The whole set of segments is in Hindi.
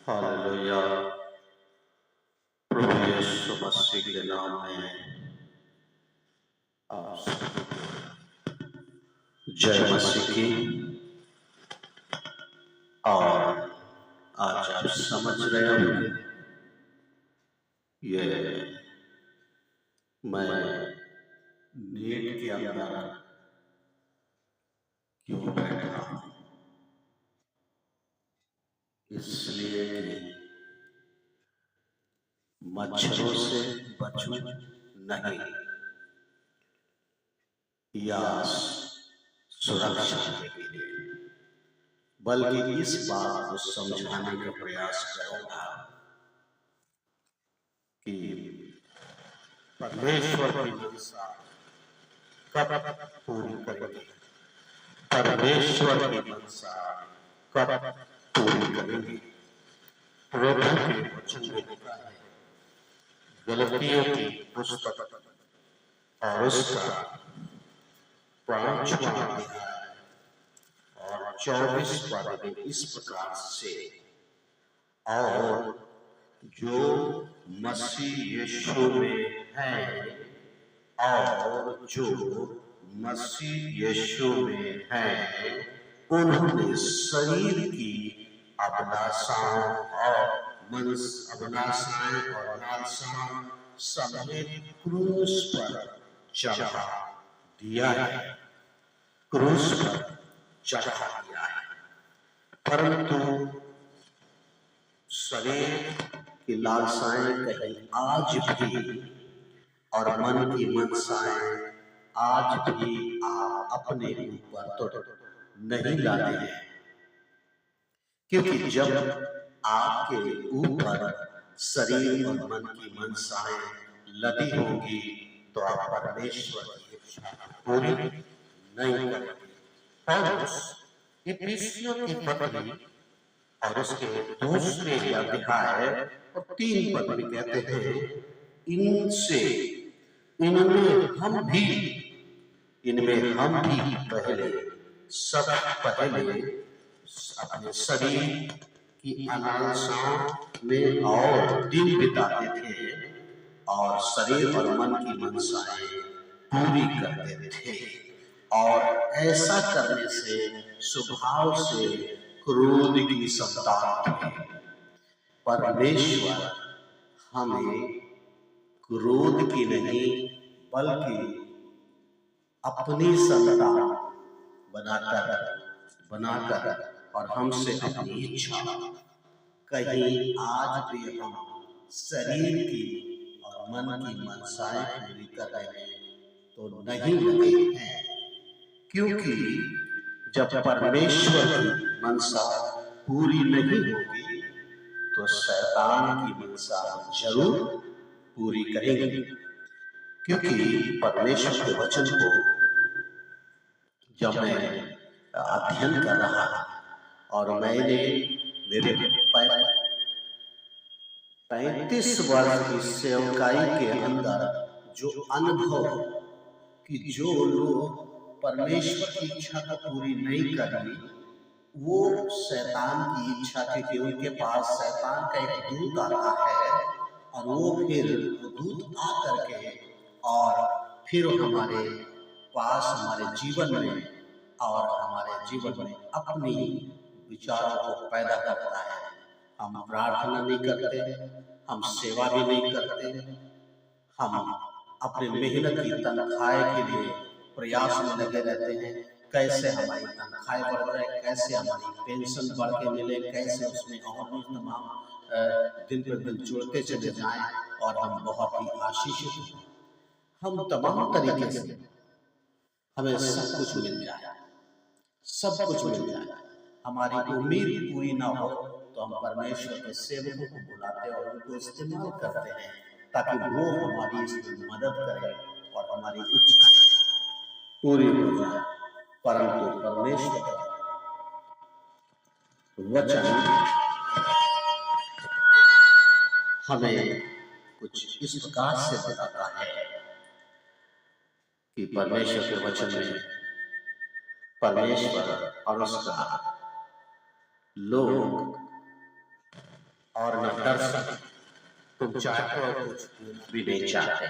हालेलुया। प्रभु यीशु मसीह के नाम में आप सभी को जय मसीह की। और आज आप समझ रहे होंगे ये मैं नेट के अंदर क्यों बैठा हूं। इसलिए कि मच्छरों से बचूं नहीं या सुरक्षा के लिए, बल्कि इस बात को समझाने का प्रयास करूंगा कि परमेश्वर की मंशा कब पूरी करेंगे। परमेश्वर की मंशा कब पूरी करेंगे। प्रभु के वचन में लिखा है, गलतियों की पुस्तक और उसका 5वां अध्याय और 24 पद में इस प्रकार से, और जो मसीह यीशु में है और जो मसीह यीशु में है उन्होंने शरीर की अभिलाषाओं और अभिलाषाएं और लालसाओं समेत क्रूस पर चढ़ा दिया है। क्रूस पर चढ़ा दिया है। परंतु शरीर की लालसाएं कहीं आज भी और मन की मनसाएं आज भी आप अपने ऊपर तो नहीं लाते हैं, क्योंकि जब आपके ऊपर शरीर और मन की मनसाएं लदी होंगी तो आप परमेश्वर की इच्छा पूरी नहीं करेंगे। पौलुस इफिसियों की पत्री और उसके दूसरे अध्याय और 3 पद में कहते हैं, इनमें हम भी पहले अपने शरीर की अलालसाओं में और दिन बिताते थे और शरीर और मन की मनसाएं पूरी करते थे, और ऐसा करने से स्वभाव से क्रोध की संतान थे। परमेश्वर हमें क्रोध की नहीं बल्कि अपनी संतान बनाकर और हमसे अपनी इच्छा, कहीं आज भी हम शरीर की और मन की मनसाएं पूरी करने में तो नहीं लगे हैं, क्योंकि जब परमेश्वर की मनसा पूरी नहीं होगी तो शैतान की मनसा जरूर पूरी करेंगे। क्योंकि परमेश्वर के वचन को जब मैं अध्ययन कर रहा था और मैंने मेरे 35 वर्ष की सेवकाई के अंदर जो अनुभव कि जो लोग परमेश्वर की इच्छा को पूरी नहीं करी, वो शैतान की इच्छा थी कि उनके पास शैतान का एक दूत आता है और वो फिर दूत आ करके और फिर हमारे पास हमारे जीवन में और हमारे जीवन में अपनी विचारों को पैदा करता है। हम प्रार्थना नहीं करते, हम सेवा भी नहीं करते, हम अपने मेहनत की तनख्वाह के लिए प्रयास में लगे रहते हैं, कैसे हमारी तनख्वाह बढ़ जाए, कैसे हमारी पेंशन बढ़ के मिले, कैसे उसमें और भी तमाम दिन पर दिन जुड़ते चले जाएं और हम बहुत ही आशीषित हों। हम तमाम तरीके से हमें सब कुछ मिल जाए, सब कुछ मिल जाए, हमारी उम्मीद पूरी ना हो तो हम परमेश्वर के सेवकों को बुलाते और उनको इस्तेमाल करते हैं ताकि वो हमारी इसमें मदद करें और हमारी इच्छाएं पूरी हो जाए। परंतु परमेश्वर का वचन हमें कुछ इस प्रकार से बताता है कि परमेश्वर के वचन में परमेश्वर और उसका लोग और न दर्शन। तुम चाहते हो कुछ भी नहीं चाहते।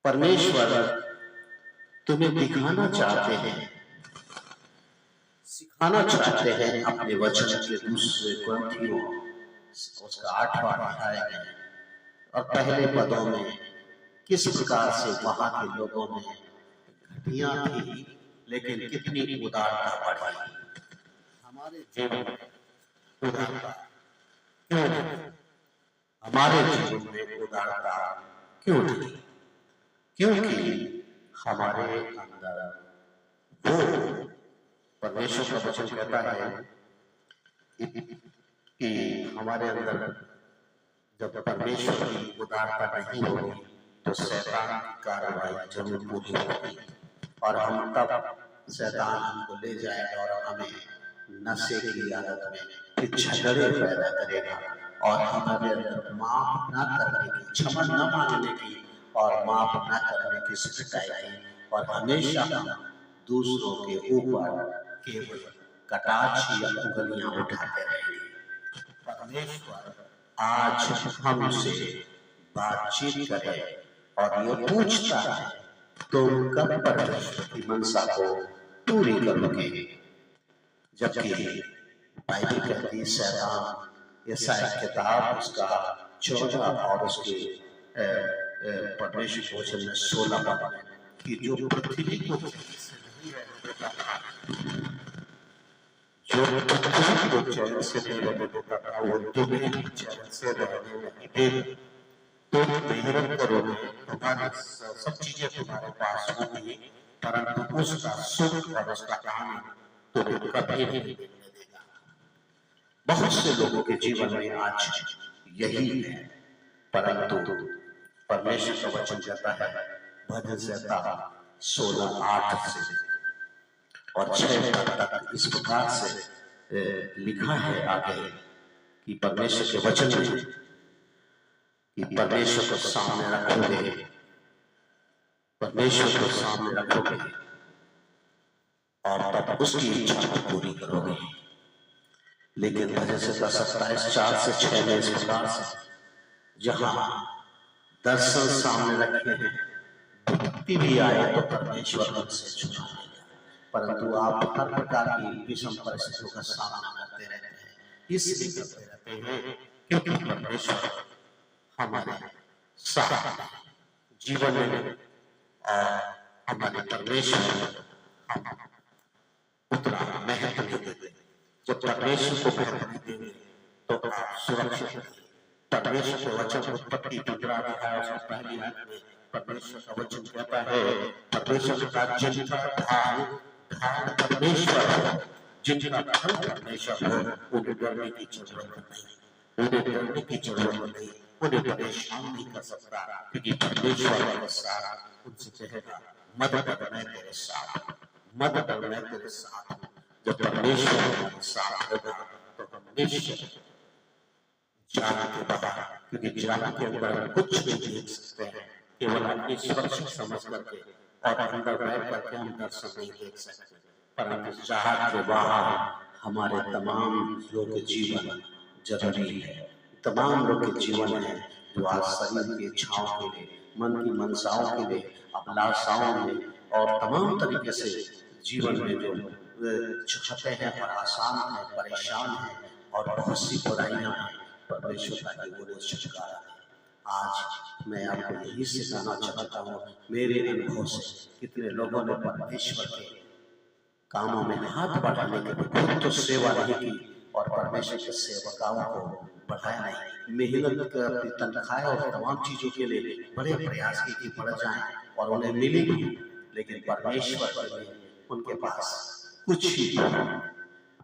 परमेश्वर तुम्हें दिखाना चाहते हैं, सिखाना चाहते हैं अपने वचन के दूसरे ग्रंथियों उसका 8वां अध्याय में और पहले पदों में किस प्रकार से वहां के लोगों में घटियां थी लेकिन कितनी उदारता बढ़ी। हमारे जीवन में उदारता क्यों नहीं? हमारे जीवन में उदारता क्यों नहीं? क्योंकि हमारे अंदर वो परमेश्वर का वचन कहता है कि हमारे अंदर जब परमेश्वर की उदारता नहीं होगी तो शैतान की कार्रवाई जरूर पूरी होगी और हम तब शैतान हमको ले जाएगा और हमें नशे की आदत में फिर झगड़े पैदा करेगा और हमारे अंदर माफ न करने की, क्षमा न मांगने की और माफ न करने की स्थिति आएगी और हमेशा हम दूसरों के ऊपर केवल कटाक्ष या उंगलियां उठाते रहेंगे। परमेश्वर आज हमसे बातचीत करे और ये पूछता है तुम कब परमेश्वर की मनसा को पूरी करोगे? जबकि बाइबल कहती है शैतान यशायाह किताब उसका 14 और उसके परमेश्वर के वचन में 16 पद में कि जो पृथ्वी को चैन से नहीं रहने देता था वो तुम्हें भी चैन से रहने नहीं देगा। तुम मेहनत करोगे, तुम्हारी सब चीजें तुम्हारे पास होंगी, परंतु उसका सुख और उसका आनंद तुम्हें कभी नहीं मिलने देगा। बहुत से लोगों के जीवन में आज यही है, परंतु परमेश्वर का वचन कहता है भजन संहिता 16:8 से और 6 तक इस प्रकार से लिखा है आगे कि परमेश्वर के वचन में कि परमेश्वर को सामने रखोगे, परमेश्वर को सामने रखोगे और तब उसकी इच्छा को पूरी करोगे। लेकिन भजन संहिता 27:4 से 6 में इस प्रकार से जहां दर्शन सामने रखे हैं, विपत्ति भी आए तो परमेश्वर उनसे छुड़ा लेगा, परंतु आप हर प्रकार की विषम परिस्थितियों का सामना करते रहते हैं। इसलिए करते रहते हैं क्योंकि परमेश्वर हमारे साथ जीवन में और हमारे परमेश्वर हम उतना महत्व नहीं देते। जब परमेश्वर को महत्व नहीं देंगे तो आप सुरक्षित नहीं। परमेश्वर के वचन उत्पत्ति 15 अध्याय उसमें पहली आयत में परमेश्वर का वचन कहता है, परमेश्वर का जिनका ढाल परमेश्वर हो, जिनका फल परमेश्वर हो, उन्हें डरने की जरूरत नहीं, उन्हें डरने की जरूरत नहीं, उन्हें परेशान नहीं कर सकता क्योंकि परमेश्वर के साथ उनसे कहेगा मदद कर मैं तेरे साथ, मदद कर मैं तेरे साथ। जब परमेश्वर हमारे साथ होगा तो हम निश्चित जान के बाहर, क्योंकि जान के अंदर हम कुछ नहीं देख सकते हैं, केवल अपनी सुरक्षा समझ करके और अंदर बैठ करके हम दर्शन नहीं देख सकते, परंतु जान के बाहर हमारे तमाम लोग के जीवन जरूरी है। तमाम लोग के जीवन है जो आज शरीर की इच्छाओं के लिए, मन की मनसाओं के लिए, अभिलाषाओं में और तमाम तरीके से जीवन में जो चाहते हैं और आसान है, परेशान है और बहुत सी बुराइयां हैं, परमेश्वर का वो छुटकारा है। आज मैं आपको यही सिखाना चाहता हूँ, मेरे अनुभव से कितने लोगों ने परमेश्वर के कामों में हाथ बढ़ाने के लिए खुद तो सेवा नहीं की और परमेश्वर के सेवकाओं को बढ़ाया नहीं, मेहनत कर तनख्वाह और तमाम चीजों के लिए बड़े प्रयास की कि बढ़ जाएं और उन्हें मिली भी, लेकिन परमेश्वर के लिए उनके पास कुछ ही।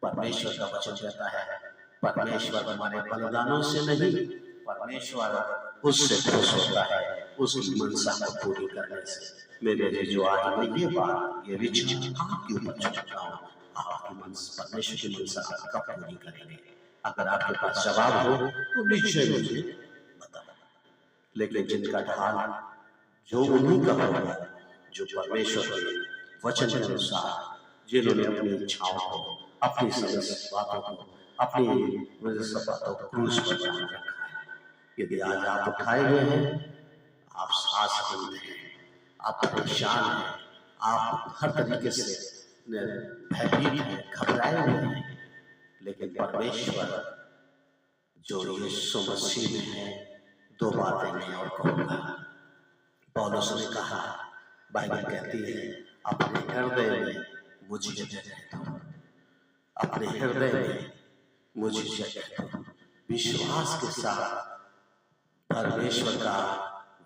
परमेश्वर का वचन कहता है परमेश्वर हमारे बलिदानों से नहीं, परमेश्वर उससे खुश होता है उसकी मनसा को पूरी करने से। मेरे लिए जो आज मैं ये बात ये विचार आपके ऊपर छोड़ता हूँ, आपकी मनसा परमेश्वर की मनसा कब पूरी करेंगे? अगर आपके पास जवाब हो तो निश्चय मुझे बताओ। लेकिन जिनका ढाल जो उन्हीं का होगा, जो परमेश्वर के वचन के अनुसार, जिन्होंने अपनी इच्छाओं को, अपनी समस्त बातों को, अपनी मुझे सब बातों को क्रूस पर टांग रखा है। यदि आज आप उठाए गए हैं, आप आसक्त हैं, आप परेशान हैं, आप हर तरीके से भयभीत हैं, घबराए हुए हैं, लेकिन परमेश्वर जो यीशु मसीह में है, दो बातें मैं और कहूँगा। पौलुस ने कहा, बाइबल कहती है, अपने हृदय में मुझे जगह दो, अपने हृदय में मुझे जगह दो। विश्वास के साथ परमेश्वर का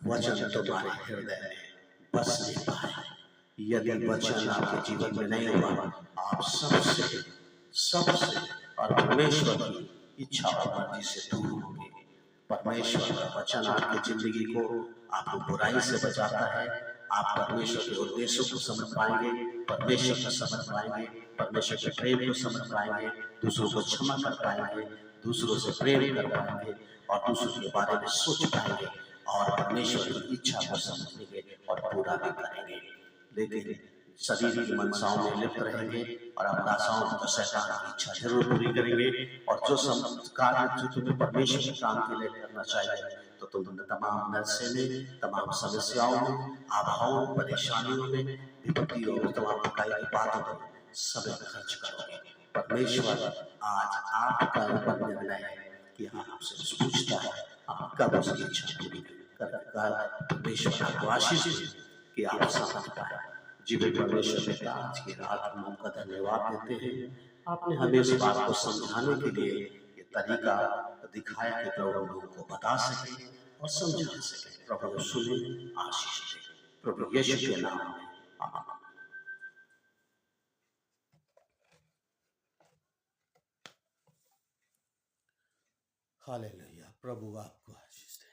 वचन तुम्हारे हृदय में बस नहीं पाए। यदि वचन आपके जीवन में नहीं हुआ, आप सबसे और परमेश्वर की इच्छा और मर्जी से दूर होंगे। परमेश्वर का वचन आपकी जिंदगी को आपको बुराई से बचाता है। आप परमेश्वर के उद्देश्यों को समझ पाएंगे, परमेश्वर को समझ पाएंगे, परमेश्वर के प्रेम को समझ पाएंगे, दूसरों को क्षमा कर पाएंगे, दूसरों से प्रेम कर पाएंगे और दूसरों के बारे में सोच पाएंगे और परमेश्वर की इच्छा को समझेंगे और पूरा भी करेंगे। लेकिन शरीर की मनसाओं में लिप्त रहेंगे और अभिलाषाओं को शैतान की इच्छा जरूर पूरी करेंगे। और जो कार्य जो तुम्हें परमेश्वर के काम के लिए करना चाहिए, तो तुम तमाम नरसे में, तमाम समस्याओं में, आभाओं, परेशानियों में, विपत्तियों में, तमाम प्रकार की बातों में समय खर्च करोगे। परमेश्वर आज आपका ऊपर निर्णय है कि आपसे पूछता है, आप कब उसकी इच्छा पूरी करेगा। परमेश्वर आपको आशीष दे कि आप समझ पाए। जीवन परमेश्वर पिता, आज की रात हम आपका धन्यवाद देते हैं। आपने हमें इस बात को समझाने के लिए ये तरीका दिखाया कि प्रभु लोगों को बता सके और समझा सके। प्रभु सुने, आशीष दे, प्रभु यीशु के नाम में आमीन। हालेलुया। प्रभु आपको आशीष दे।